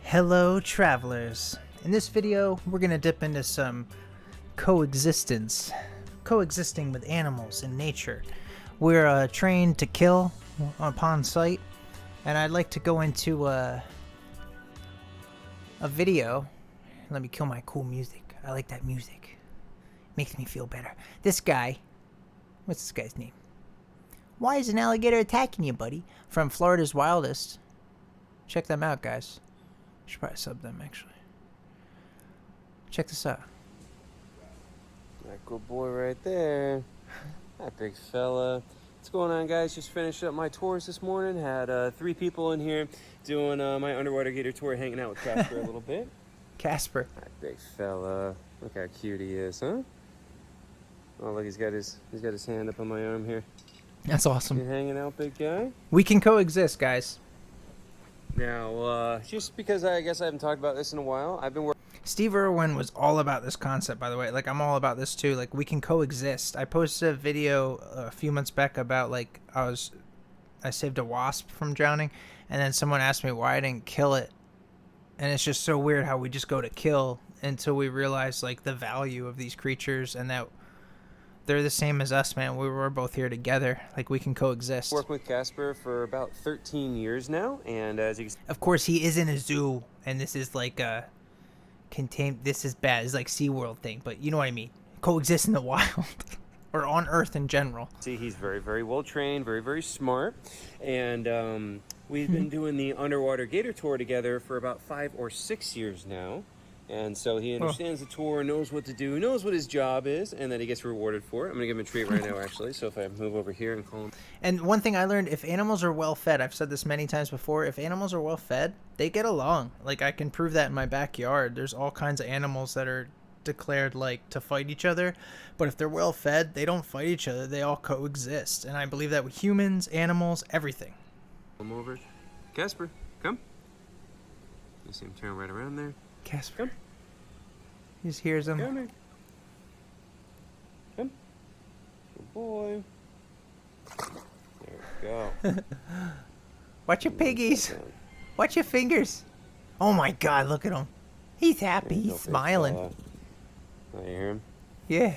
Hello travelers. In this video we're gonna dip into some coexisting with animals in nature. We're trained to kill upon sight, and I'd like to go into a video. Let me kill my cool music. I like that music. Makes me feel better. This guy, what's this guy's name? Why is an alligator attacking you, buddy? From Florida's Wildest. Check them out, guys. Should probably sub them, actually. Check this out. That good boy right there. That big fella. What's going on, guys? Just finished up my tours this morning. Had 3 people in here doing my underwater gator tour, hanging out with Casper a little bit. Casper. That big fella. Look how cute he is, huh? Oh, look, he's got his hand up on my arm here. That's awesome. You hanging out, big guy? We can coexist, guys. Now, just because I guess I haven't talked about this in a while, I've been working. Steve Irwin was all about this concept, by the way. Like, I'm all about this too. Like, we can coexist. I posted a video a few months back about, like, I saved a wasp from drowning, and then someone asked me why I didn't kill it. And it's just so weird how we just go to kill until we realize, like, the value of these creatures and that they're the same as us, man. We were both here together. Like, we can coexist. Working with Casper for about 13 years now, and as you can see, of course, he is in a zoo, and this is like a this is bad. It's like SeaWorld thing, but you know what I mean. Coexist in the wild. Or on Earth in general. see, he's very, very well trained, very, very smart, and we've been doing the underwater gator tour together for about 5 or 6 years now. And so he understands the tour, knows what to do, knows what his job is, and that he gets rewarded for it. I'm going to give him a treat right now, actually. So if I move over here and call him. And one thing I learned, if animals are well fed, I've said this many times before, if animals are well fed, they get along. Like, I can prove that in my backyard. There's all kinds of animals that are declared, like, to fight each other. But if they're well fed, they don't fight each other. They all coexist. And I believe that with humans, animals, everything. Come over. Casper, come. You see him turn right around there. Casper. Come. He just hears him. Come here. Come. Good boy. There we go. Watch your piggies. Watch your fingers. Oh my God, look at him. He's happy. He's smiling. Oh, you hear him? Yeah.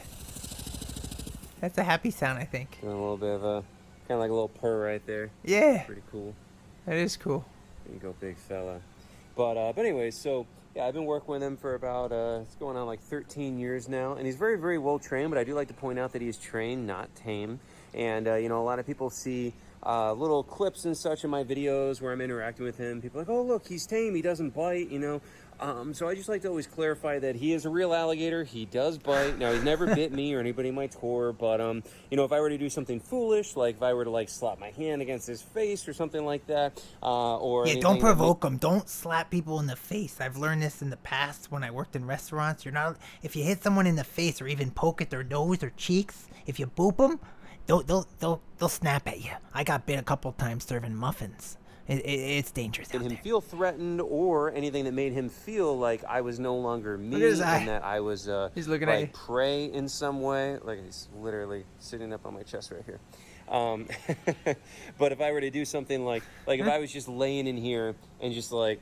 That's a happy sound, I think. Doing a little bit of a, kind of like a little purr right there. Yeah. Pretty cool. That is cool. There you go, big fella. But anyways, so yeah, I've been working with him for about it's going on like 13 years now, and he's very, very well trained. But I do like to point out that he's trained, not tame. And you know, a lot of people see little clips and such in my videos where I'm interacting with him. People are like, oh look, he's tame, he doesn't bite, you know. So I just like to always clarify that he is a real alligator. He does bite. Now, he's never bit me or anybody in my tour, but you know, if I were to do something foolish, like if I were to like slap my hand against his face or something like that, or yeah, don't provoke him. Don't slap people in the face. I've learned this in the past when I worked in restaurants. You're not, if you hit someone in the face or even poke at their nose or cheeks, if you boop them, they'll snap at you. I got bit a couple times serving muffins. It's dangerous out made him there. feel threatened or anything that made him feel like I was no longer me Look at his eye. and that I was He's looking at you. like prey in some way. Like, he's literally sitting up on my chest right here. But if I were to do something like if I was just laying in here and just like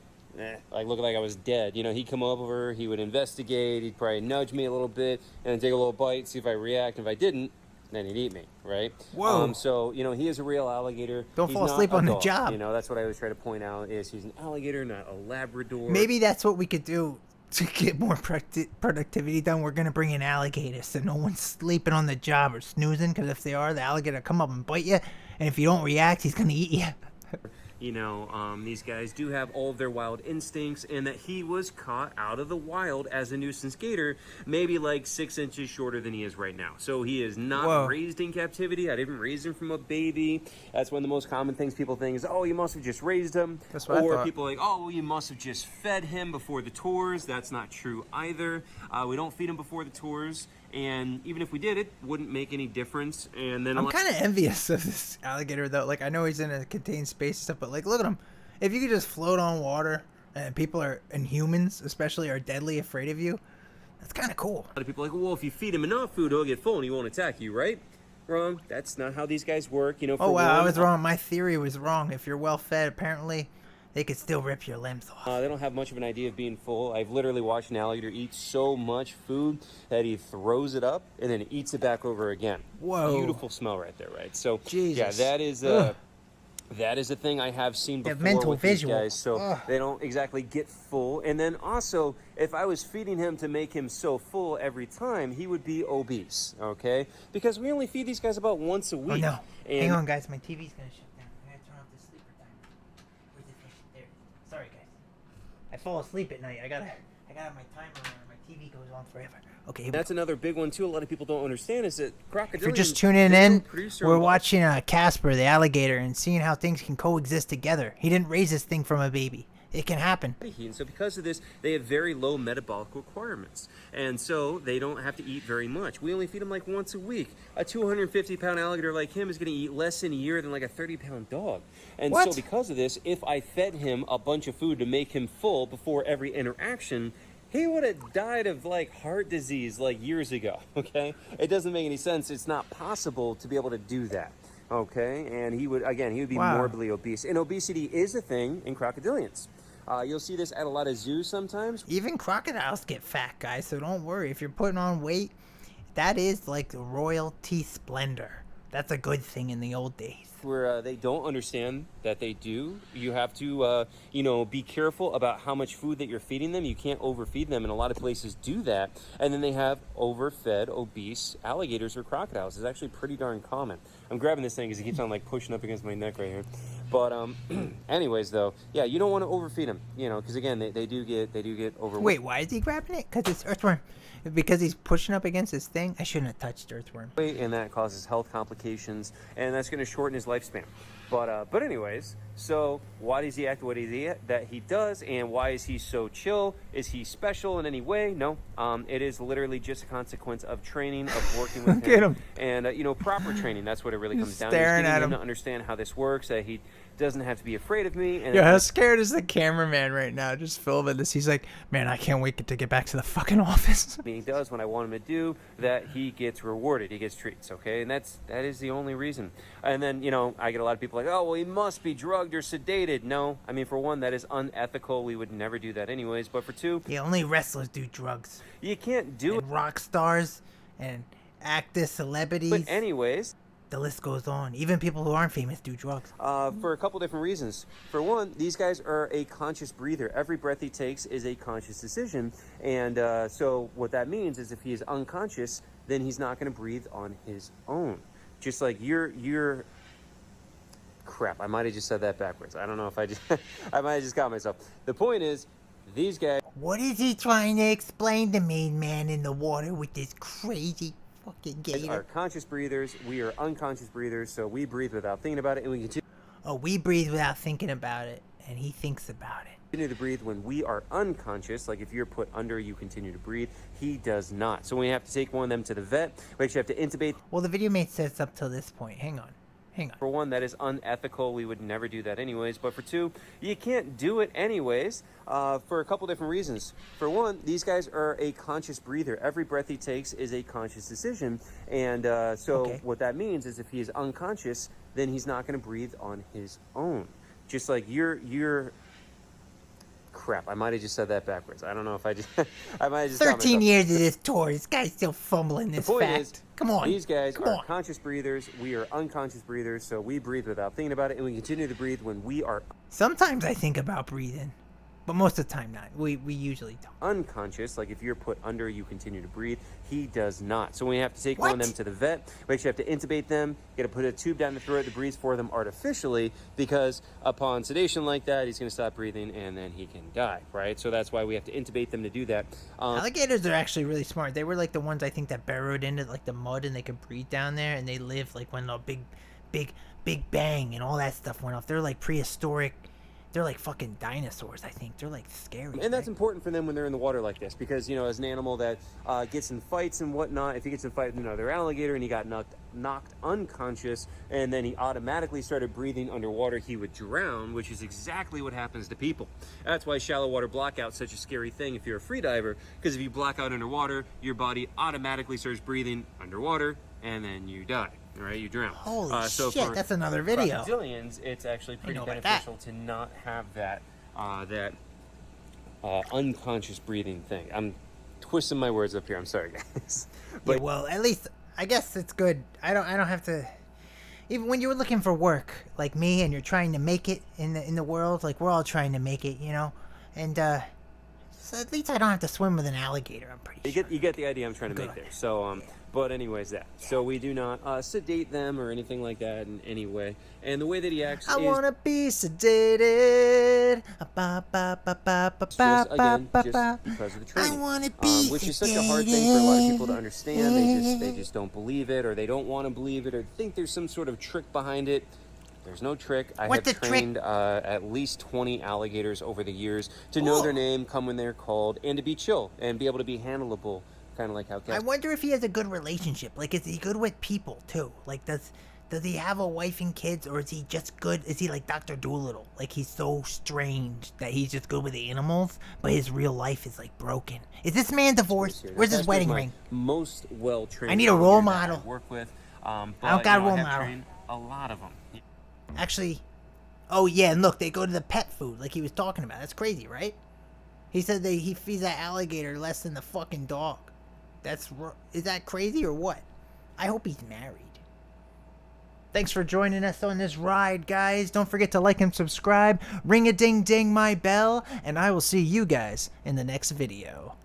looking like I was dead, you know, he'd come over, he would investigate, he'd probably nudge me a little bit and take a little bite, see if I react. And if I didn't, then he'd eat me, right? Whoa. So, you know, he is a real alligator. Don't fall asleep on the dog, job. You know, that's what I always try to point out is he's an alligator, not a Labrador. Maybe that's what we could do to get more productivity done. We're going to bring in alligators so no one's sleeping on the job or snoozing, because if they are, the alligator will come up and bite you, and if you don't react, he's going to eat you. You know, these guys do have all of their wild instincts, and that he was caught out of the wild as a nuisance gator, maybe like 6 inches shorter than he is right now. So he is not raised in captivity. I didn't raise him from a baby. That's one of the most common things people think is, oh, you must have just raised him. That's what I thought. People are like, oh, well, you must have just fed him before the tours. That's not true either. We don't feed him before the tours. And even if we did, it wouldn't make any difference. And then I'm kind of envious of this alligator, though. Like, I know he's in a contained space and stuff, but like, look at him. If you could just float on water, and people are, and humans especially, are deadly afraid of you, that's kind of cool. A lot of people are like, well, if you feed him enough food, he'll get full and he won't attack you, right? Wrong. That's not how these guys work. You know. Oh wow, I was wrong. My theory was wrong. If you're well fed, apparently they could still rip your limbs off. They don't have much of an idea of being full. I've literally watched an alligator eat so much food that he throws it up and then eats it back over again. Whoa. Beautiful smell right there, right? So, Jesus. yeah, that is a thing I have seen before mental with visual. these guys, so they don't exactly get full. And then also, if I was feeding him to make him so full every time, he would be obese, okay? Because we only feed these guys about once a Oh week. no. And Hang on, guys. My TV's gonna shut down. I gotta turn off the sleeper timer. Where's the fish? There it is. Sorry, guys. I fall asleep at night. I gotta have my timer on. My TV goes on forever. Okay. that's another big one too. A lot of people don't understand is that crocodilians. If you're just tuning in, we're watching Casper the alligator and seeing how things can coexist together. He didn't raise this thing from a baby. It can happen. And so because of this, they have very low metabolic requirements. And so they don't have to eat very much. We only feed them like once a week. A 250-pound alligator like him is going to eat less in a year than like a 30-pound dog. And What? so because of this, if I fed him a bunch of food to make him full before every interaction, he would have died of like heart disease like years ago, okay? It doesn't make any sense. It's not possible to be able to do that, okay? And he would be Wow. morbidly obese. And obesity is a thing in crocodilians. You'll see this at a lot of zoos sometimes. Even crocodiles get fat, guys, so don't worry. If you're putting on weight, that is like royalty splendor. That's a good thing in the old days. Where they don't understand that they do. You have to, be careful about how much food that you're feeding them. You can't overfeed them, and a lot of places do that. And then they have overfed, obese alligators or crocodiles. It's actually pretty darn common. I'm grabbing this thing because it keeps on like pushing up against my neck right here. But anyways, though, yeah, you don't want to overfeed them, because again, they do get overweight. Wait, why is he grabbing it? Because it's earthworm. Because he's pushing up against this thing? I shouldn't have touched earthworm. And that causes health complications, and that's going to shorten his lifespan. But anyways, so why does he act the way that he does, and why is he so chill? Is he special in any way? No. It is literally just a consequence of training, of working with him, and proper training. That's what it really comes down to. Staring at Getting him to understand how this works. That he doesn't have to be afraid of me. And Yo, how scared is the cameraman right now just filming this? He's like, man, I can't wait to get back to the fucking office. he does what I want him to do, that he gets rewarded, he gets treats, okay? And that is the only reason. And then, I get a lot of people like, oh, well, he must be drugged or sedated. No, I mean, for one, that is unethical. We would never do that anyways. But for two, Yeah, only wrestlers do drugs. you can't do it. And rock stars and actors, celebrities. But anyways, The list goes on. Even people who aren't famous do drugs. for a couple different reasons. For one, these guys are a conscious breather. Every breath he takes is a conscious decision. And so what that means is if he is unconscious, then he's not going to breathe on his own. Just like you're crap, I might have just said that backwards. I don't know if I might have just got myself. The point is, these guys... What is he trying to explain to me, man, in the water with this crazy fucking gator? are conscious breathers. We are unconscious breathers, so we breathe without thinking about it, and we continue Oh, we breathe without thinking about it, and he thinks about it. to breathe when we are unconscious. Like if you're put under, you continue to breathe. He does not. So we have to take one of them to the vet. We actually have to intubate. Well, the video made sense up till this point. Hang on. For one, that is unethical. We would never do that anyways. But for two, you can't do it anyways for a couple different reasons. For one, these guys are a conscious breather. Every breath he takes is a conscious decision. And what that means is if he is unconscious, then he's not going to breathe on his own. Just like you're crap, I might have just said that backwards. I don't know if I might have just 13 years of this tour, this guy's still fumbling this The point fact. is, Come on. these guys Come are on. conscious breathers. We are unconscious breathers, so we breathe without thinking about it, and we continue to breathe when we are Sometimes I think about breathing, but most of the time not. We usually don't. unconscious. Like if you're put under, you continue to breathe. He does not. So we have to take one of What? them to the vet. We actually have to intubate them. You got to put a tube down the throat to breathe for them artificially, because upon sedation like that, he's going to stop breathing and then he can die, right? So that's why we have to intubate them to do that. Alligators are actually really smart. They were like the ones I think that burrowed into like the mud and they could breathe down there, and they lived like when the big bang and all that stuff went off. They're like prehistoric. They're like fucking dinosaurs, I think. They're like scary. And that's right? important for them when they're in the water like this, because, as an animal that gets in fights and whatnot, if he gets in a fight with another alligator and he got knocked unconscious and then he automatically started breathing underwater, he would drown, which is exactly what happens to people. That's why shallow water blackout is such a scary thing if you're a free diver, because if you black out underwater, your body automatically starts breathing underwater and then you die. All right, you drown. Holy So shit, for that's another video. crocodilians, it's actually pretty know about beneficial to not have that unconscious breathing thing. I'm twisting my words up here. I'm sorry, guys. Yeah, But well, at least I guess it's good. I don't have to. Even when you're looking for work, like me, and you're trying to make it in the world, like we're all trying to make it, you know, and so at least I don't have to swim with an alligator. I'm pretty sure. you get the idea I'm trying to make Good. there. So but anyways, that. So we do not sedate them or anything like that in any way. And the way that he acts I is wanna be sedated. just again just because of the I training, wanna be which is such a hard thing for a lot of people to understand. They just don't believe it, or they don't want to believe it, or think there's some sort of trick behind it. There's no trick. I What's have the trained at least 20 alligators over the years to know their name, come when they're called, and to be chill and be able to be handleable, kind of like how I cats. wonder if he has a good relationship. Like, is he good with people too? Like, does he have a wife and kids, or is he just good? Is he like Dr. Doolittle? Like, he's so strange that he's just good with the animals, but his real life is like broken. Is this man divorced? Where's his wedding ring? Most well trained. I need a role model. I work with. I don't got a role I have model. trained a lot of them. Actually, oh yeah, and look, they go to the pet food like he was talking about. That's crazy, right? He said he feeds that alligator less than the fucking dog. Is that crazy or what? I hope he's married. Thanks for joining us on this ride, guys. Don't forget to like and subscribe. Ring a ding ding my bell, and I will see you guys in the next video.